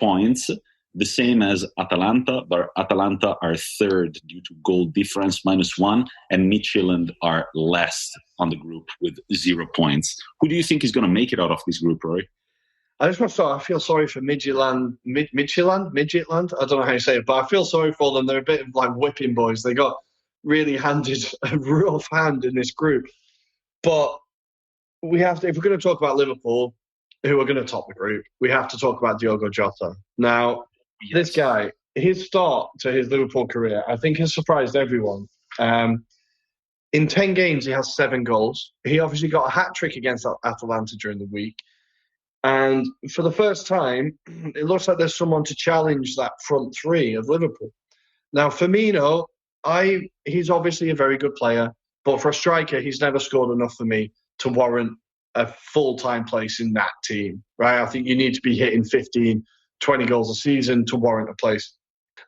points, the same as Atalanta, but Atalanta are third due to goal difference, -1, and Midtjylland are last on the group with 0 points. Who do you think is going to make it out of this group, Roy? I just want to start. I feel sorry for Midtjylland. I don't know how you say it, but I feel sorry for them. They're a bit of like whipping boys. They got really handed a rough hand in this group. But we have to, if we're going to talk about Liverpool, who are going to top the group, we have to talk about Diogo Jota. Now, this guy, his start to his Liverpool career, I think has surprised everyone. In 10 games, he has 7 goals. He obviously got a hat-trick against Atalanta during the week. And for the first time, it looks like there's someone to challenge that front three of Liverpool. Now, Firmino, he's obviously a very good player, but for a striker, he's never scored enough for me to warrant a full-time place in that team, right? I think you need to be hitting 15, 20 goals a season to warrant a place.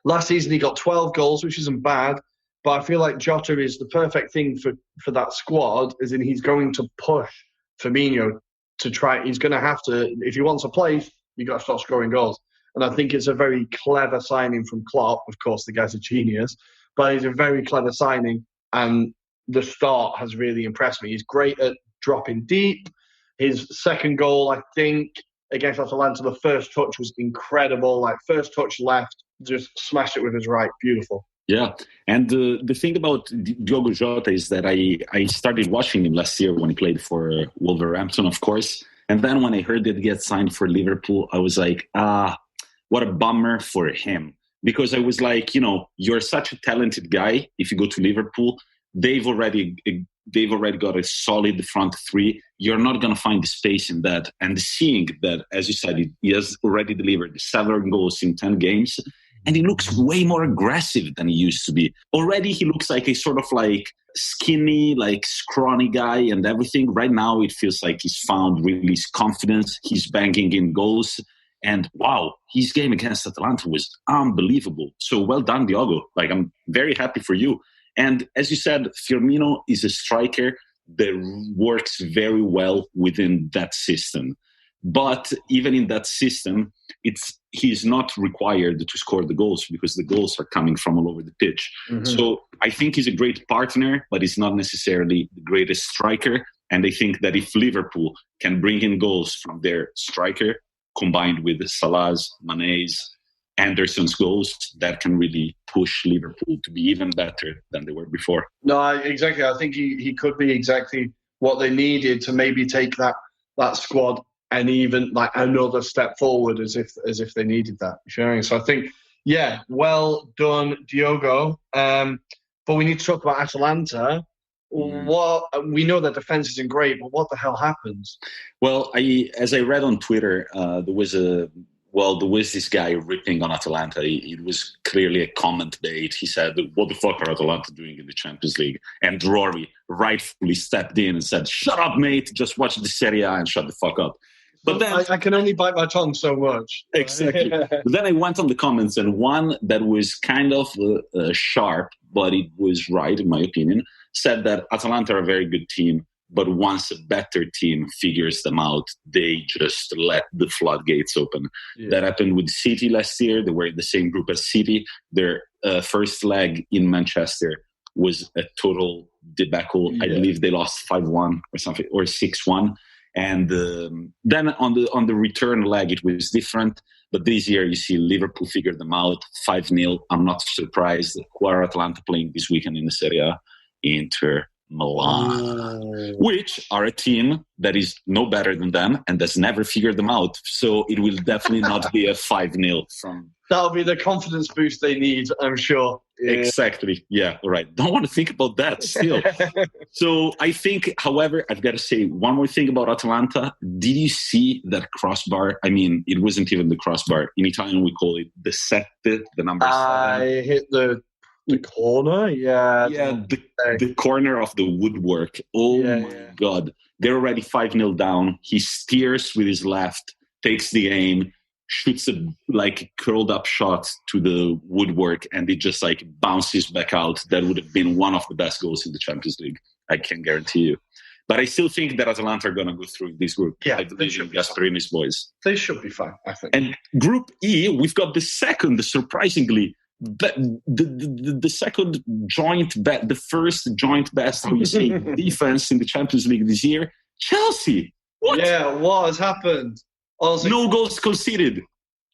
Last season, he got 12 goals, which isn't bad, but I feel like Jota is the perfect thing for that squad, as in he's going to push Firmino to try. He's going to have to, if he wants a place, you've got to start scoring goals. And I think it's a very clever signing from Klopp. Of course, the guy's a genius, but he's a very clever signing, and the start has really impressed me. He's great at dropping deep. His second goal, I think, against Atalanta, the first touch was incredible. Like, first touch left, just smashed it with his right. Beautiful. Yeah, and the thing about Diogo Jota is that I started watching him last year when he played for Wolverhampton, of course. And then when I heard that he had signed for Liverpool, I was like, what a bummer for him. Because I was like, you're such a talented guy. If you go to Liverpool, they've already got a solid front three. You're not going to find the space in that. And seeing that, as you said, he has already delivered 7 goals in 10 games. And he looks way more aggressive than he used to be. Already he looks like a sort of like skinny, like scrawny guy and everything. Right now it feels like he's found really his confidence. He's banging in goals. And wow, his game against Atalanta was unbelievable. So well done, Diogo. Like, I'm very happy for you. And as you said, Firmino is a striker that works very well within that system. But even in that system, he's not required to score the goals because the goals are coming from all over the pitch. Mm-hmm. So I think he's a great partner, but he's not necessarily the greatest striker. And I think that if Liverpool can bring in goals from their striker, combined with Salah's, Mane's, Anderson's goals, that can really push Liverpool to be even better than they were before. No, exactly. I think he could be exactly what they needed to maybe take that squad and even like another step forward, as if they needed that. So I think, yeah, well done, Diogo. But we need to talk about Atalanta. What we know that defense isn't great, but what the hell happens? Well, as I read on Twitter, there was this guy ripping on Atalanta. It was clearly a comment bait. He said, "What the fuck are Atalanta doing in the Champions League?" And Rory rightfully stepped in and said, "Shut up, mate. Just watch the Serie A and shut the fuck up." But then I can only bite my tongue so much. Exactly. But then I went on the comments, and one that was kind of sharp, but it was right in my opinion, said that Atalanta are a very good team, but once a better team figures them out, they just let the floodgates open. Yeah. That happened with City last year. They were in the same group as City. Their first leg in Manchester was a total debacle. Yeah. I believe they lost 5-1 or something, or 6-1. And then on the return leg, it was different. But this year, you see Liverpool figured them out, 5-0. I'm not surprised. Who are Atalanta playing this weekend in the Serie A? Inter Milan, which are a team that is no better than them and has never figured them out. So it will definitely not be a 5-0 from... That'll be the confidence boost they need, I'm sure. Yeah. Exactly. Yeah, all right. Don't want to think about that still. So I think, however, I've got to say one more thing about Atalanta. Did you see that crossbar? I mean, it wasn't even the crossbar. In Italian, we call it the sette, the number 7. I hit the corner, yeah. Yeah, the corner of the woodwork. Oh, my God. They're already 5-0 down. He steers with his left, takes the aim, shoots a curled up shot to the woodwork, and it just bounces back out. That would have been one of the best goals in the Champions League. I can guarantee you. But I still think that Atalanta are going to go through this group. Yeah, I believe in Gasperini's boys. They should be fine, I think. And Group E, we've got the second, surprisingly, the second the first joint best, we say, defense in the Champions League this year. Chelsea. What? Yeah, what has happened? Honestly, no goals conceded.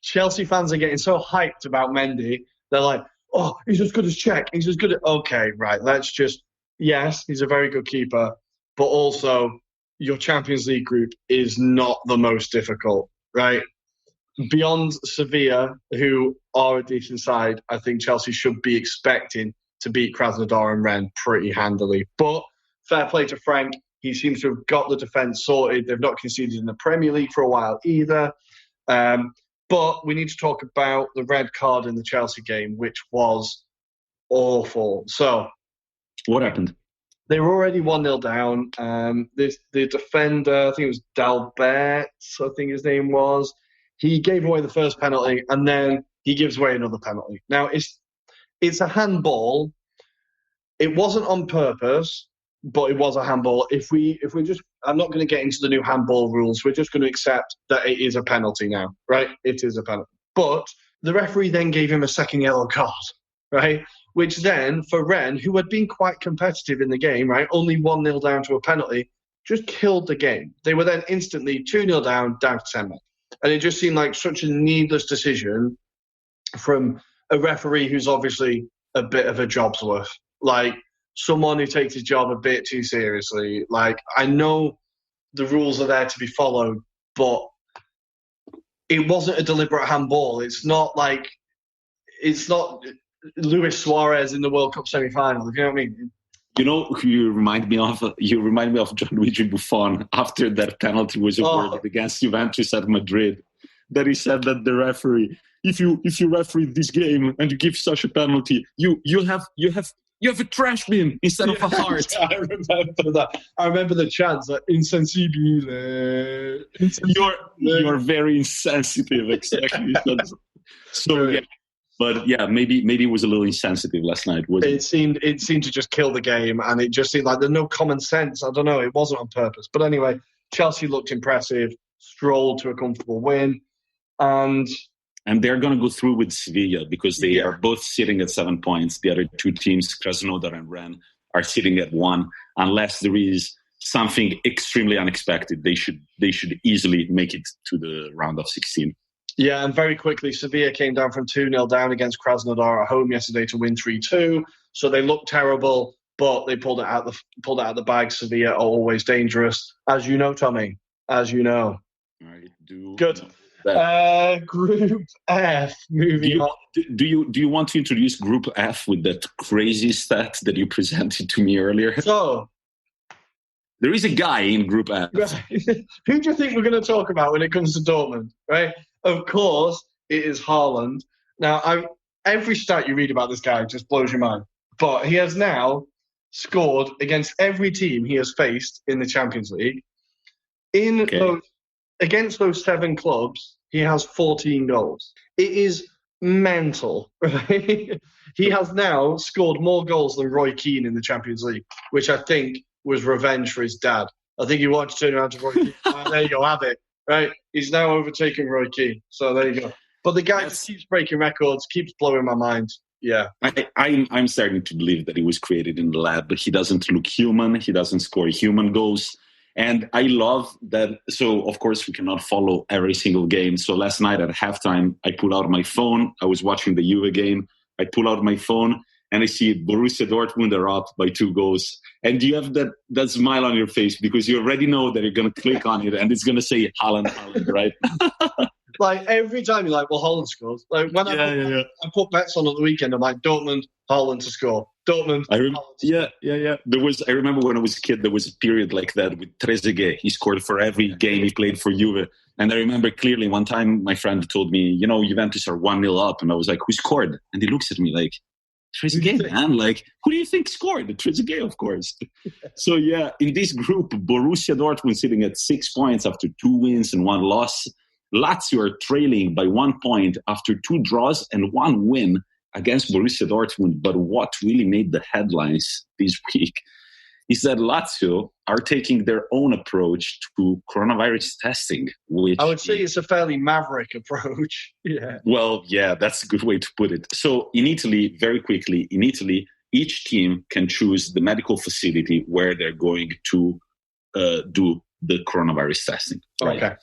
Chelsea fans are getting so hyped about Mendy. They're like, oh, he's as good as Czech. He's as good as... Okay, right, let's just... Yes, he's a very good keeper, but also your Champions League group is not the most difficult, right? Beyond Sevilla, who are a decent side, I think Chelsea should be expecting to beat Krasnodar and Rennes pretty handily. But fair play to Frank. He seems to have got the defence sorted. They've not conceded in the Premier League for a while either. But we need to talk about the red card in the Chelsea game, which was awful. So, what happened? They were already 1-0 down. The defender, I think it was Dalbert, I think his name was, he gave away the first penalty, and then he gives away another penalty. Now, it's a handball. It wasn't on purpose, but it was a handball. If we just, I'm not going to get into the new handball rules. We're just going to accept that it is a penalty now, right? It is a penalty. But the referee then gave him a second yellow card, right? Which then, for Rennes, who had been quite competitive in the game, right, only 1-0 down to a penalty, just killed the game. They were then instantly 2-0 down to 10 men. And it just seemed like such a needless decision from a referee who's obviously a bit of a job's worth. Like, someone who takes his job a bit too seriously. Like, I know the rules are there to be followed, but it wasn't a deliberate handball. It's not Luis Suarez in the World Cup semi-final. You know what I mean? You know who you remind me of? You remind me of Gianluigi Buffon after that penalty was awarded against Juventus at Madrid. That he said that the referee, if you referee this game and you give such a penalty, you have a trash bin instead of a heart. I remember that. I remember the chants like insensibile. You're very insensitive, exactly. So yeah. But yeah, maybe it was a little insensitive last night. It seemed to just kill the game, and it just seemed like there's no common sense. I don't know. It wasn't on purpose. But anyway, Chelsea looked impressive, strolled to a comfortable win, and they're going to go through with Sevilla because they are both sitting at 7 points. The other two teams, Krasnodar and Rennes, are sitting at 1. Unless there is something extremely unexpected, they should easily make it to the round of 16. Yeah, and very quickly, Sevilla came down from 2-0 down against Krasnodar at home yesterday to win 3-2. So they looked terrible, but they pulled it out of the bag. Sevilla are always dangerous, as you know, Tommy. As you know. I do. Good. Group F. Moving on. Do you want to introduce Group F with that crazy stat that you presented to me earlier? So, there is a guy in Group F. Right. Who do you think we're going to talk about when it comes to Dortmund? Right. Of course, it is Haaland. Now, every stat you read about this guy just blows your mind. But he has now scored against every team he has faced in the Champions League. Against those 7 clubs, he has 14 goals. It is mental, right? He has now scored more goals than Roy Keane in the Champions League, which I think was revenge for his dad. I think he wanted to turn around to Roy Keane. There you go, have it. Right, he's now overtaken Roy Keane. So there you go. But the guy just keeps breaking records, keeps blowing my mind. Yeah, I'm starting to believe that he was created in the lab, but he doesn't look human. He doesn't score human goals, and I love that. So of course we cannot follow every single game. So last night at halftime, I pulled out my phone. I was watching the Juve game. I pull out my phone and I see Borussia Dortmund are up by 2 goals. And you have that smile on your face because you already know that you're going to click on it and it's going to say Haaland, right? Like every time you're like, well, Haaland scores. Like when I put bets on at the weekend, I'm like, Dortmund, Haaland to score. Dortmund, Haaland to score. Yeah. I remember when I was a kid, there was a period like that with Trezeguet. He scored for every game he played for Juve. And I remember clearly one time my friend told me, Juventus are 1-0 up. And I was like, who scored? And he looks at me like, Trezeguet, man. Like, who do you think scored? Trezeguet, of course. So, yeah, in this group, Borussia Dortmund sitting at 6 points after 2 wins and 1 loss. Lazio are trailing by 1 point after 2 draws and 1 win against Borussia Dortmund. But what really made the headlines this week is that Lazio are taking their own approach to coronavirus testing, which I would say it's a fairly maverick approach. Yeah. Well, yeah, that's a good way to put it. So in Italy, very quickly, each team can choose the medical facility where they're going to do the coronavirus testing. Right? Okay.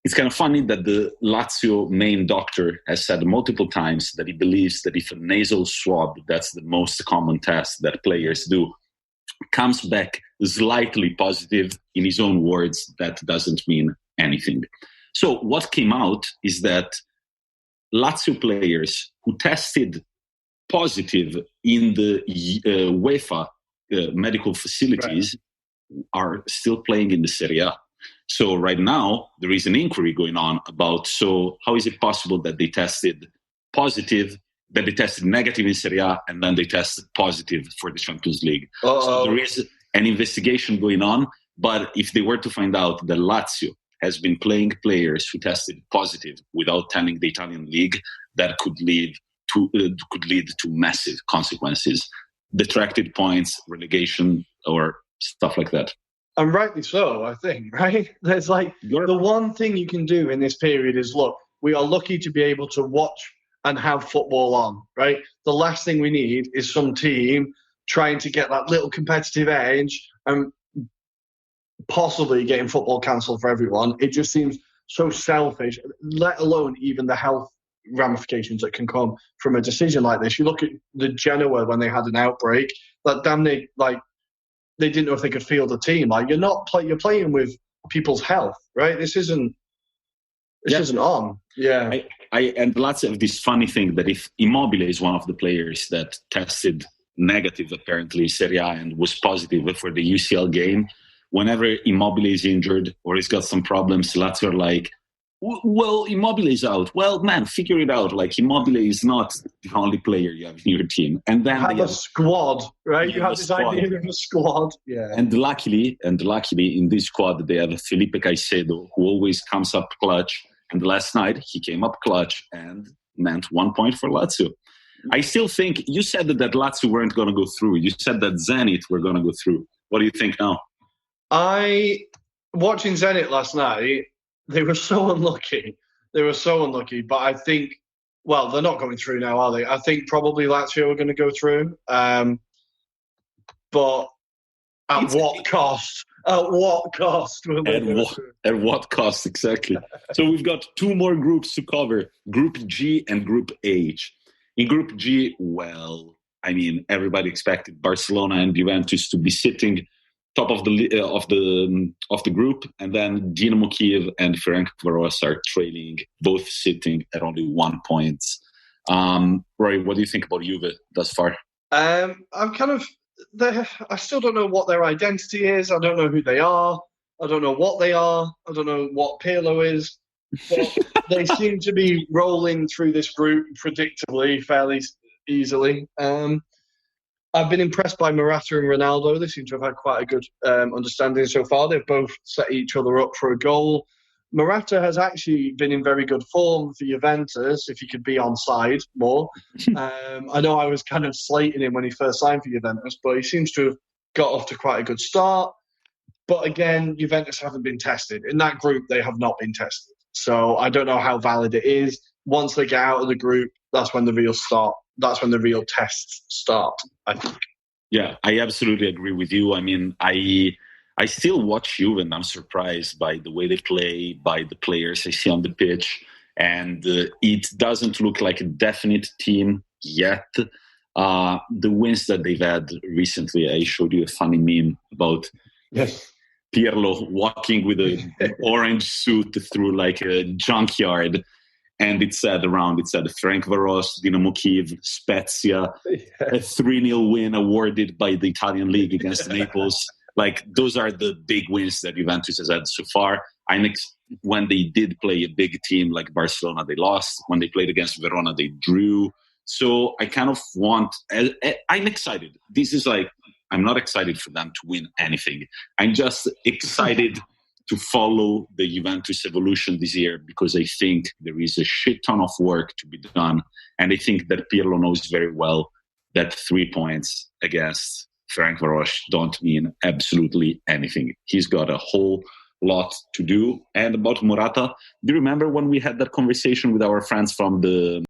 It's kind of funny that the Lazio main doctor has said multiple times that he believes that if a nasal swab, that's the most common test that players do, comes back slightly positive, in his own words, that doesn't mean anything. So what came out is that Lazio players who tested positive in the UEFA medical facilities are still playing in the Serie A. So right now, there is an inquiry going on about, so how is it possible that they tested positive, that they tested negative in Serie A, and then they tested positive for the Champions League? So there is an investigation going on, but if they were to find out that Lazio has been playing players who tested positive without telling the Italian league, that could lead to massive consequences, detracted points, relegation, or stuff like that. And rightly so, I think, right? There's the one thing you can do in this period is, look, we are lucky to be able to watch and have football on, right? The last thing we need is some team trying to get that little competitive edge and possibly getting football cancelled for everyone. It just seems so selfish, let alone even the health ramifications that can come from a decision like this. You look at the Genoa when they had an outbreak, they didn't know if they could field a team. You're playing with people's health, right? This isn't on. Yeah. And lots of this funny thing that if Immobile is one of the players that tested negative apparently in Serie A and was positive for the UCL game, whenever Immobile is injured or he's got some problems, Lazio are like, well, Immobile is out. Well, man, figure it out. Immobile is not the only player you have in your team. And then you have a squad, right? You have this idea of a squad. Yeah. And luckily, in this squad, they have Felipe Caicedo, who always comes up clutch. And last night, he came up clutch and meant 1 point for Lazio. I still think, you said that Lazio weren't going to go through. You said that Zenit were going to go through. What do you think now? Watching Zenit last night, they were so unlucky. But I think, well, they're not going through now, are they? I think probably Lazio are going to go through. But at what cost? At what cost will they go through? At what cost, exactly. So we've got two more groups to cover, Group G and Group H. In Group G, well, I mean, everybody expected Barcelona and Juventus to be sitting top of the group, and then Dinamo Kiev and Ferencváros are trailing, both sitting at only 1 point. Roy, what do you think about Juve thus far? I still don't know what their identity is. I don't know who they are. I don't know what they are. I don't know what Pirlo is. But they seem to be rolling through this group predictably, fairly easily. I've been impressed by Morata and Ronaldo. They seem to have had quite a good understanding so far. They've both set each other up for a goal. Morata has actually been in very good form for Juventus, if he could be on side more. I know I was kind of slating him when he first signed for Juventus, but he seems to have got off to quite a good start. But again, Juventus haven't been tested. In that group, they have not been tested. So I don't know how valid it is. Once they get out of the group, that's when the real tests start, I think. Yeah, I absolutely agree with you. I mean, I still watch Juve and I'm surprised by the way they play, by the players I see on the pitch. And it doesn't look like a definite team yet. The wins that they've had recently, I showed you a funny meme about Pirlo walking with an orange suit through like a junkyard. And it said Ferencváros, Dinamo Kiev, Spezia, a 3-0 win awarded by the Italian league against Naples. Like, those are the big wins that Juventus has had so far. When they did play a big team like Barcelona, they lost. When they played against Verona, they drew. So I kind of I'm excited. I'm not excited for them to win anything. I'm just excited to follow the Juventus evolution this year, because I think there is a shit ton of work to be done. And I think that Pirlo knows very well that 3 points against Frank Varosh don't mean absolutely anything. He's got a whole lot to do. And about Morata, do you remember when we had that conversation with our friends from the